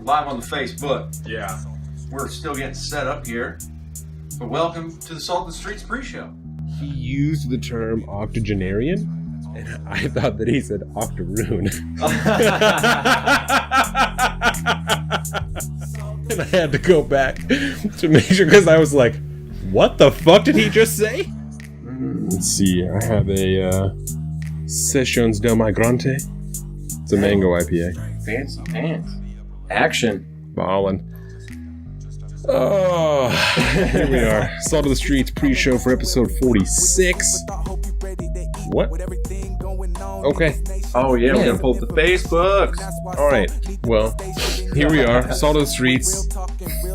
live on the Facebook. Yeah. We're still getting set up here. But welcome to the Salt of the Streets pre-show. He used the term octogenarian, and I thought that he said octoroon. And I had to go back to make sure, because I was like, what the fuck did he just say? Let's see, I have a Sessions del Migrante. It's a mango IPA. Fancy pants. Action. Ballin'. Oh, here we are. Salt of the Streets pre-show for episode 46. What? Okay. Oh yeah, we're gonna pull up the Facebooks. All right. Well, here we are. Salt of the Streets.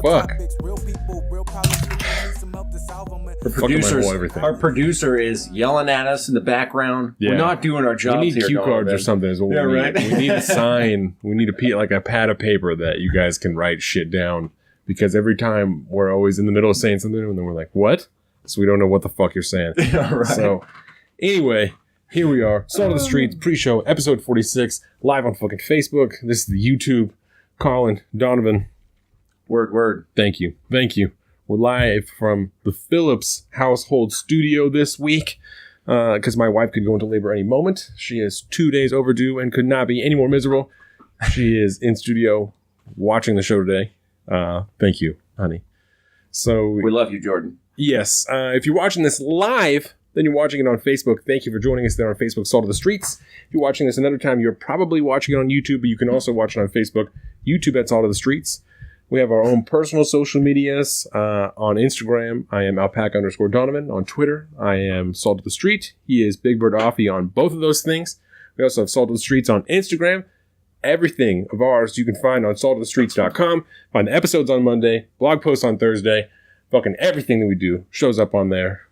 Fuck. Our producer is yelling at us in the background. Yeah. We're not doing our jobs We need here. cue cards or something. Is what Yeah, we need. right. We need a sign. We need like a pad of paper that you guys can write shit down. Because every time we're always in the middle of saying something and then we're like, what? So we don't know what the fuck you're saying. Yeah, right. So anyway, here we are. Salt of the Streets pre-show, episode 46, live on fucking Facebook. This is the YouTube. Colin, Donovan. Word. Thank you. We're live from the Phillips household studio this week because my wife could go into labor any moment. She is 2 days overdue and could not be any more miserable. She is in studio watching the show today. Thank you, honey. So We love you, Jordan. yes, if you're watching this live, then you're watching it on Facebook. Thank you for joining us there on Facebook, Salt of the Streets. If you're watching this another time, you're probably watching it on YouTube, but you can also watch it on Facebook, YouTube at Salt of the Streets. We have our own personal social medias. On Instagram, I am alpaca_Donovan. On Twitter, I am Salt of the Street. He is Big Bird Offie on both of those things. We also have Salt of the Streets on Instagram. Everything of ours you can find on saltofthestreets.com. Find the episodes on Monday, blog posts on Thursday. Fucking everything that we do shows up on there.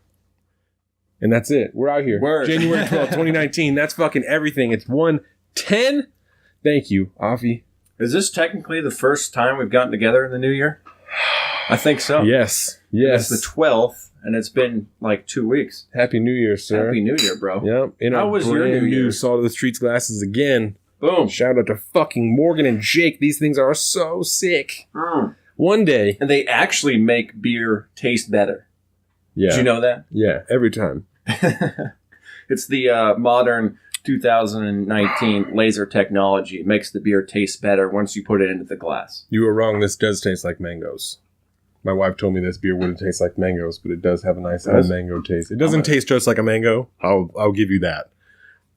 And that's it. We're out here. Word. January 12th, 2019. That's fucking everything. It's 1:10. Thank you, Offie. Is this technically the first time we've gotten together in the new year? I think so. Yes. It's the 12th, and it's been like 2 weeks. Happy New Year, sir. Happy New Year, bro. Yep. In How our was your brand New new Year? Salt of the Streets glasses again. Boom. Shout out to fucking Morgan and Jake. These things are so sick. One day. And they actually make beer taste better. Yeah. Did you know that? Yeah, every time. It's the modern 2019 laser technology. It makes the beer taste better once you put it into the glass. You were wrong. This does taste like mangoes. My wife told me this beer wouldn't taste like mangoes, but it does have a nice mango taste. It doesn't taste just like a mango. I'll give you that.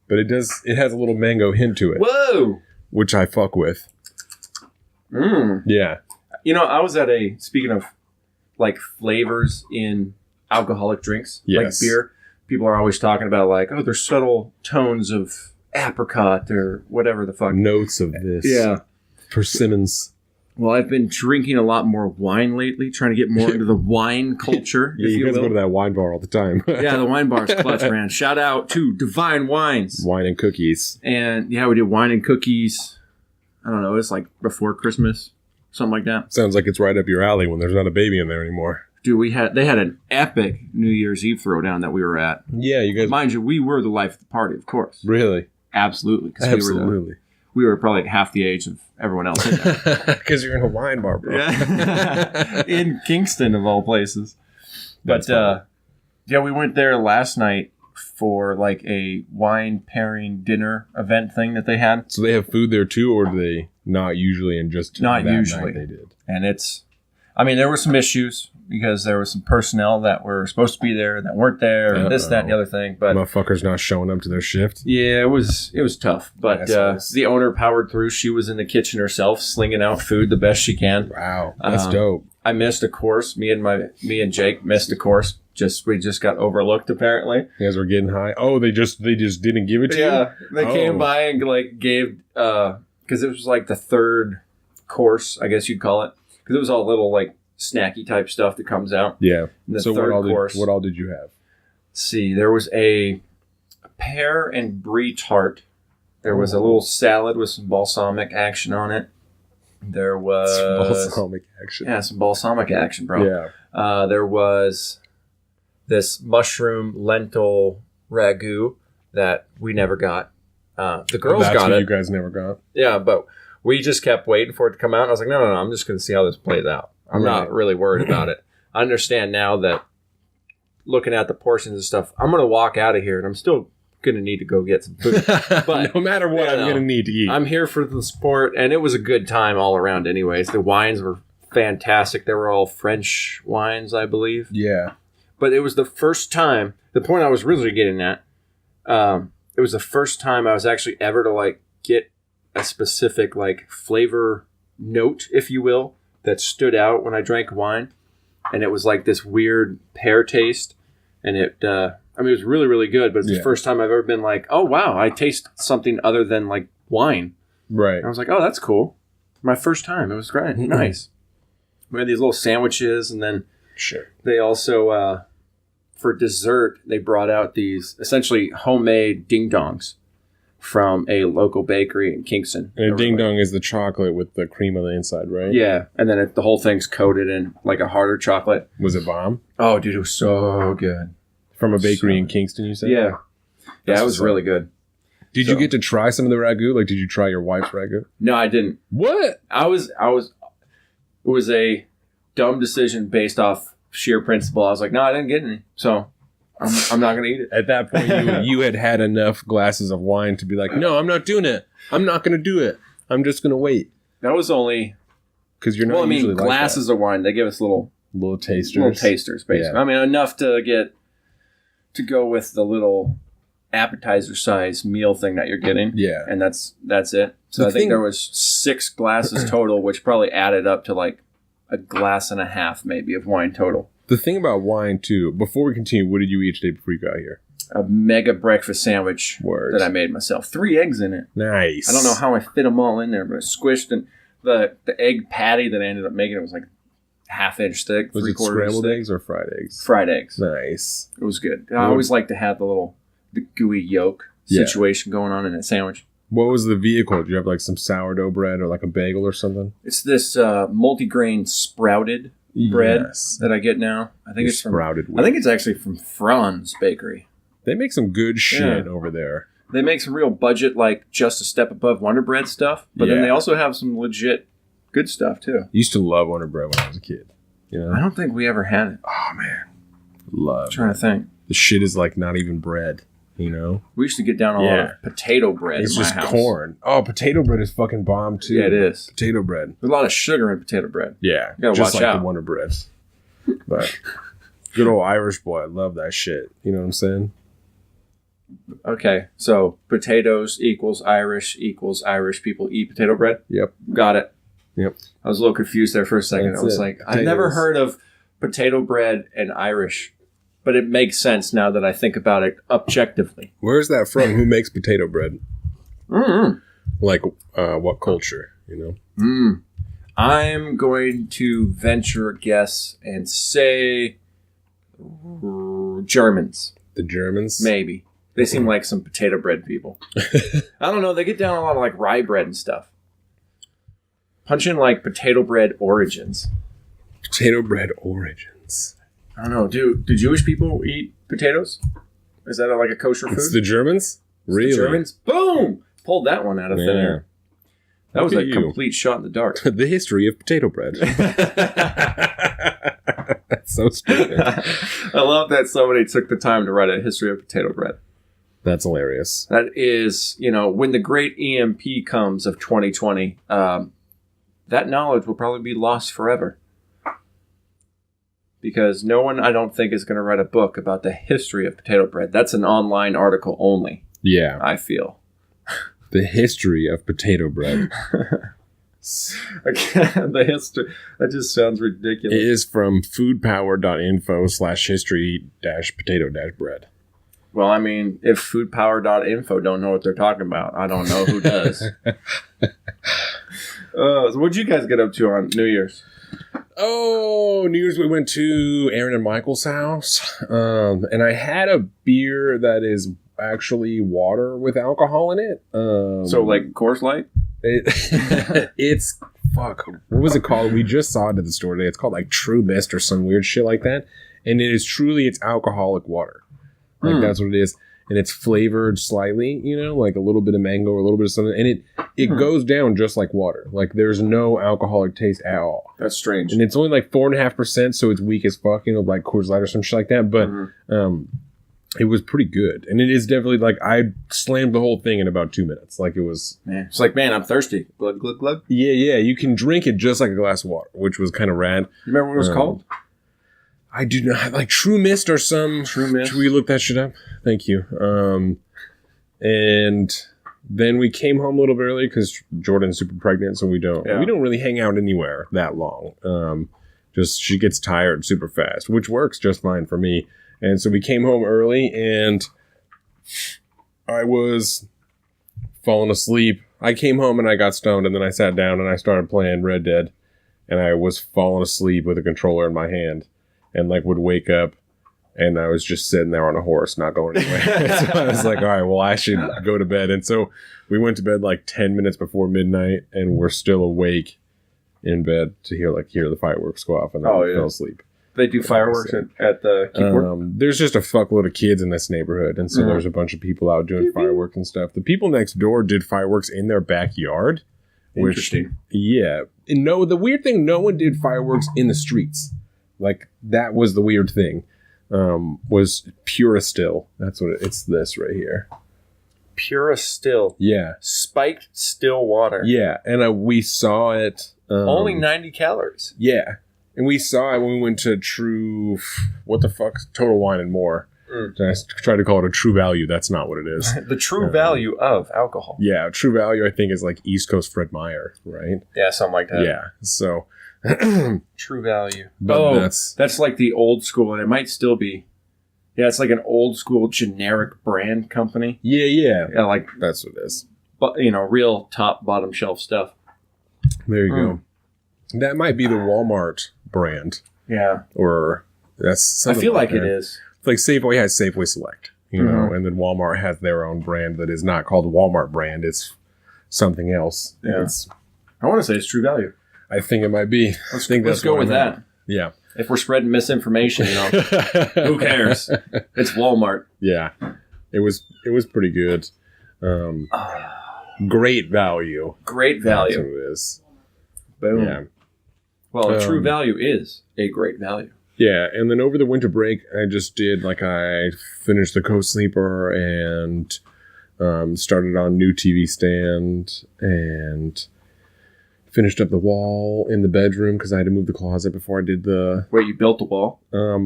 But it does. It has a little mango hint to it. Whoa! Which I fuck with. Yeah. You know, I was at speaking of like flavors in alcoholic drinks, Yes. like beer, people are always talking about like, oh, there's subtle tones of apricot or whatever the fuck. Notes of this. Yeah. Persimmons. Well, I've been drinking a lot more wine lately, trying to get more into the wine culture. Yeah, if you guys will. go to that wine bar all the time. Yeah, the wine bar's clutch, man. Shout out to Divine Wines. Wine and cookies. And yeah, we did wine and cookies. I don't know, it's like before Christmas, something like that. Sounds like it's right up your alley when there's not a baby in there anymore. Dude, they had an epic New Year's Eve throwdown that we were at. Yeah, you guys. Mind you, we were the life of the party, of course. Really? Absolutely. Absolutely. We were probably like half the age of everyone else in there. Because you're in a wine bar, bro. Yeah. In Kingston, of all places. But, yeah, we went there last night for like a wine pairing dinner event thing that they had. So they have food there too, or do they not usually? And just Not that usually. night they did. And there were some issues because there was some personnel that were supposed to be there that weren't there, and this, that, and the other thing. But motherfuckers not showing up to their shift. yeah, it was tough. But the owner powered through. She was in the kitchen herself, slinging out food the best she can. Wow, that's dope. I missed a course. Me and Jake missed a course. We just got overlooked apparently. You guys were getting high. Oh, they just didn't give it to you. Yeah, they came by and like gave because it was like the third course, I guess you'd call it, because it was all little like snacky type stuff that comes out. Yeah. The so third what course. all did you have? Let's see, there was a pear and brie tart. There was a little salad with some balsamic action on it. There was balsamic action. Yeah, some balsamic action, bro. Yeah. There was this mushroom lentil ragu that we never got. The girls That's got what it. you guys never got. Yeah, but we just kept waiting for it to come out. And I was like, no, I'm just going to see how this plays out. I'm not really worried about it. I understand now that looking at the portions and stuff, I'm going to walk out of here and I'm still going to need to go get some food. But no matter what, I'm going to need to eat. I'm here for the sport, and it was a good time all around anyways. The wines were fantastic. They were all French wines, I believe. Yeah. But it was the first time, the point I was really getting at, it was the first time I was actually ever to like get a specific like flavor note, if you will, that stood out when I drank wine. And it was like this weird pear taste. And it was really, really good. But it's the first time I've ever been like, oh, wow, I taste something other than like wine. Right. And I was like, oh, that's cool. My first time. It was great. Mm-hmm. Nice. We had these little sandwiches. And then they also, for dessert, they brought out these essentially homemade ding-dongs from a local bakery in Kingston. And a ding-dong is the chocolate with the cream on the inside, right? Yeah. And then the whole thing's coated in like a harder chocolate. Was it bomb? Oh, dude, it was so good. From a bakery in Kingston, you said? Yeah. Yeah, it was really good. Did you get to try some of the ragu? Like, did you try your wife's ragu? No, I didn't. What? It was a dumb decision based off sheer principle. I was like, no, I didn't get any. So I'm not going to eat it. At that point, you had enough glasses of wine to be like, no, I'm not doing it. I'm not going to do it. I'm just going to wait. That was only... Because you're not usually like glasses of wine. They give us little tasters, basically. Yeah. I mean, enough to go with the little appetizer size meal thing that you're getting. Yeah. And that's it. So I think there was 6 glasses total, which probably added up to like a glass and a half maybe of wine total. The thing about wine too, before we continue, what did you eat today before you got here? A mega breakfast sandwich that I made myself. 3 eggs in it. Nice. I don't know how I fit them all in there, but I squished, and the egg patty that I ended up making, it was like half-inch thick. Was it scrambled eggs or fried eggs? Fried eggs. Nice. It was good. I always like to have the gooey yolk situation going on in a sandwich. What was the vehicle? Did you have like some sourdough bread or like a bagel or something? It's this multi-grain sprouted bread that I get now. I think it's sprouted. I think it's actually from Franz Bakery. They make some good shit over there. They make some real budget, like just a step above Wonder Bread stuff, but then they also have some legit good stuff too. Used to love Wonder Bread when I was a kid. You know? I don't think we ever had it. Oh man, love. I'm trying to think. The shit is like not even bread. You know, we used to get down a lot of potato bread. It's in my just house. Corn. Oh, potato bread is fucking bomb too. Yeah, it is. Potato bread. There's a lot of sugar in potato bread. Yeah, you gotta just watch like out. The Wonder Bread. But good old Irish boy, I love that shit. You know what I'm saying? Okay, so potatoes equals Irish people eat potato bread. Yep, got it. Yep. I was a little confused there for a second. That's I was like, I've never heard of potato bread and Irish. But it makes sense now that I think about it objectively. Where's that from? Who makes potato bread? Mm-hmm. Like, what culture, you know? I'm going to venture a guess and say Germans. The Germans? Maybe. They seem like some potato bread people. I don't know. They get down a lot of like rye bread and stuff. Punch in like potato bread origins. Potato bread origins. I don't know. Do Jewish people eat potatoes? Is that like a kosher food? It's the Germans? Really? The Germans? Boom! Pulled that one out of thin air. That was a complete shot in the dark. The history of potato bread. That's so stupid. I love that somebody took the time to write a history of potato bread. That's hilarious. That is, when the great EMP comes of 2020, that knowledge will probably be lost forever. Because no one, I don't think, is going to write a book about the history of potato bread. That's an online article only. Yeah. I feel. The history of potato bread. Again, the history. That just sounds ridiculous. It is from foodpower.info/history-potato-bread. Well, I mean, if foodpower.info don't know what they're talking about, I don't know who does. So what'd you guys get up to on New Year's? Oh, New Year's we went to Aaron and Michael's house, and I had a beer that is actually water with alcohol in it. So like Coors Light? It's fuck. What was it called? We just saw it at the store today. It's called like True Mist or some weird shit like that, and it's alcoholic water. Like that's what it is. and it's flavored slightly, like a little bit of mango or a little bit of something, and it goes down just like water. Like there's no alcoholic taste at all. That's strange. And it's only like 4.5%, so it's weak as fuck, like Coors Light or some shit like that. But it was pretty good, and it is definitely like I slammed the whole thing in about 2 minutes. Like it was. It's like, man, I'm thirsty. Glug glug glug. Yeah. You can drink it just like a glass of water, which was kind of rad. You remember what it was called? I do not, like True Mist or some. True Mist. Should we look that shit up? Thank you. And then we came home a little bit early because Jordan's super pregnant, so we don't really hang out anywhere that long. Just she gets tired super fast, which works just fine for me. And so we came home early, and I was falling asleep. I came home and I got stoned, and then I sat down and I started playing Red Dead, and I was falling asleep with a controller in my hand, and like would wake up, and I was just sitting there on a horse, not going anywhere. So I was like, all right, well, I should go to bed. And so we went to bed like 10 minutes before midnight, and we're still awake in bed to hear the fireworks go off, and then we fell asleep. They do fireworks at the keyboard? There's just a fuckload of kids in this neighborhood, and so there's a bunch of people out doing fireworks and stuff. The people next door did fireworks in their backyard. Interesting. Yeah. And the weird thing, no one did fireworks in the streets. Like, that was the weird thing. Was Pura Still. That's what it's this right here. Pura Still. Yeah. Spiked still water. Yeah. And we saw it. Only 90 calories. Yeah. And we saw it when we went to Total Wine and More. I tried to call it a True Value. That's not what it is. The true value of alcohol. Yeah, True Value, I think, is like East Coast Fred Meyer, right? Yeah, something like that. Yeah, so... True Value. That's like the old school, and it might still be. Yeah, it's like an old school generic brand company. Yeah. Yeah, like that's what it is. But real top bottom shelf stuff. There you go. That might be the Walmart brand. Yeah. Or that's something I feel like that. it is. It's like Safeway has Safeway Select, know, and then Walmart has their own brand that is not called Walmart brand. It's something else. Yeah. I want to say it's True Value. I think it might be. Let's go with that. Yeah. If we're spreading misinformation, who cares? It's Walmart. Yeah. It was pretty good. Great value. Great value. That's what it is. Boom. Yeah. Well, a True Value is a great value. Yeah, and then over the winter break, I just did, I finished the CoSleeper and started on new TV stand and finished up the wall in the bedroom because I had to move the closet before I did the... Wait, you built the wall? I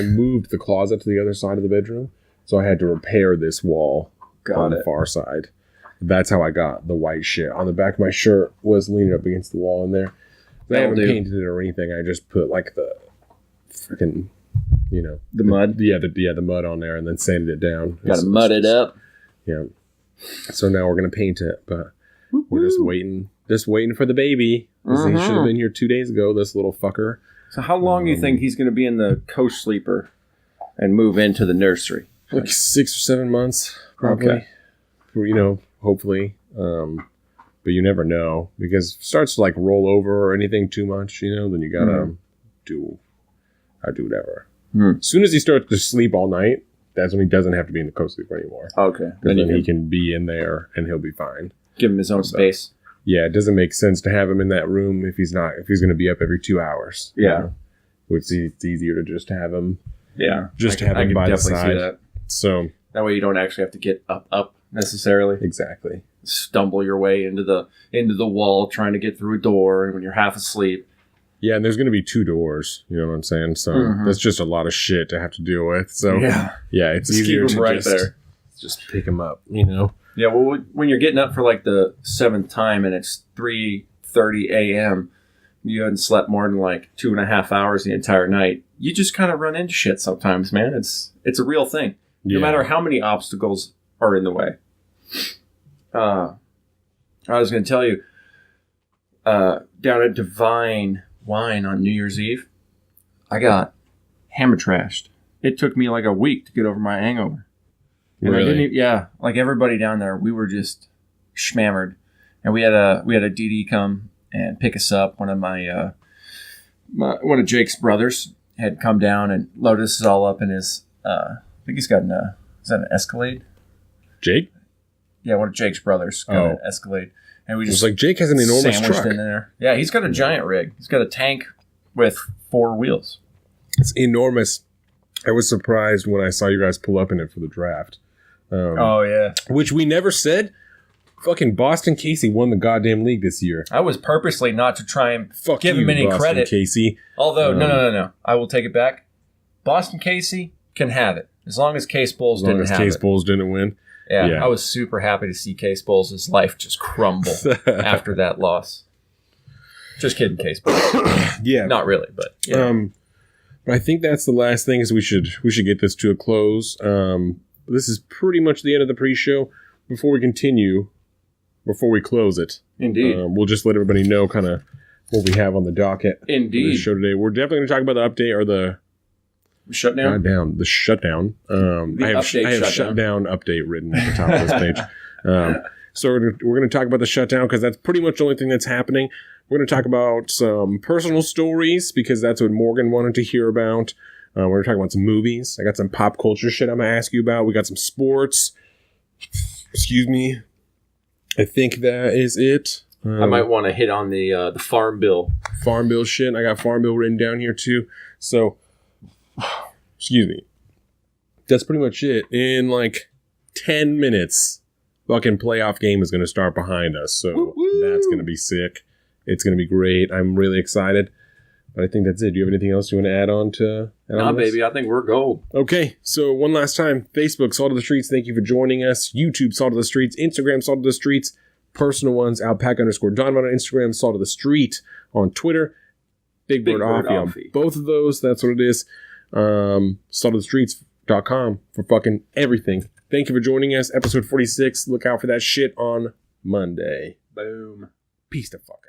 moved the closet to the other side of the bedroom, so I had to repair this wall on the far side. That's how I got the white shit. On the back of my shirt was leaning up against the wall in there. I haven't painted it or anything. I just put the freaking, the mud. The mud on there, and then sanded it down. Got to mud it up. Yeah. So now we're gonna paint it, but we're just waiting for the baby. He should have been here 2 days ago. This little fucker. So how long do you think he's going to be in the CoSleeper and move into the nursery? Like 6 or 7 months, probably. Okay. Hopefully. But you never know, because if it starts to roll over or anything too much, then you gotta do whatever. As soon as he starts to sleep all night, that's when he doesn't have to be in the CoSleeper anymore. Okay. Then he can be in there and he'll be fine. Give him his own space. Yeah, it doesn't make sense to have him in that room if he's going to be up every 2 hours. Yeah. It's easier to just have him. Yeah. Just have him by the side. See that. So that way you don't actually have to get up necessarily. Exactly. Stumble your way into the wall trying to get through a door, and when you're half asleep. Yeah, and there's going to be 2 doors. You know what I'm saying? So that's just a lot of shit to have to deal with. So yeah, it's easier keep to right there. Just pick them up. Yeah, well, when you're getting up for the 7th time and it's 3:30 a.m., you haven't slept more than 2.5 hours the entire night. You just kind of run into shit sometimes, man. It's a real thing. No matter how many obstacles are in the way. I was going to tell you, down at Divine Wine on New Year's Eve, I got hammer trashed. It took me a week to get over my hangover. And really? Everybody down there, we were just schmammered. And we had a DD come and pick us up. One of Jake's brothers had come down and loaded us all up in his, I think he's got a Is that an Escalade? Jake? Yeah, one of Jake's brothers got an Escalade. And we It was just like Jake has an enormous sandwiched truck. in there. Yeah, he's got a giant rig. He's got a tank with 4 wheels. It's enormous. I was surprised when I saw you guys pull up in it for the draft. Oh, yeah. Which we never said. Fucking Boston Casey won the goddamn league this year. I was purposely not to try and Fuck give you, him any Boston credit. Casey. Although, no. I will take it back. Boston Casey can have it. As long as Case Bowles didn't have Case it. Bowles didn't win. Yeah, I was super happy to see Case Bowles' life just crumble after that loss. Just kidding, Case Bowles. Yeah. Not really, but yeah. But I think that's the last thing is we should get this to a close. This is pretty much the end of the pre-show. Before we continue, before we close it, Indeed. We'll just let everybody know kind of what we have on the docket. Indeed. For the show today. We're definitely going to talk about the update or the shutdown. The shutdown. I have shutdown update written at the top of this page. So we're going to talk about the shutdown because that's pretty much the only thing that's happening. We're going to talk about some personal stories because that's what Morgan wanted to hear about. We're going to talk about some movies. I got some pop culture shit I'm going to ask you about. We got some sports. Excuse me. I think that is it. I might want to hit on the farm bill. Farm bill shit. I got farm bill written down here too. So, excuse me. That's pretty much it. In like 10 minutes, fucking playoff game is going to start behind us. So that's going to be sick. It's going to be great. I'm really excited. But I think that's it. Do you have anything else you want to add on to? Nah, baby. I think we're gold. Okay. So one last time. Facebook, Salt of the Streets. Thank you for joining us. YouTube, Salt of the Streets. Instagram, Salt of the Streets. Personal ones, Alpaca_Donovan on Instagram. Salt of the Street on Twitter. Big Bird Offie on both of those. That's what it is. saltofthestreets.com for fucking everything. Thank you for joining us. Episode 46. Look out for that shit on Monday. Boom. Peace the fuck out.